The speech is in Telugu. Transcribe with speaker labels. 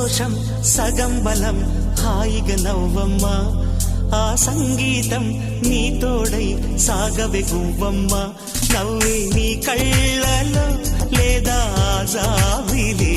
Speaker 1: సంతోషం సగం బలం హాయిగా నవ్వమ్మా ఆ సంగీతం నీ తోడై సాగవే గువ్వమ్మ నవ్వే నీ కళ్ళలో లేదా జాబిలే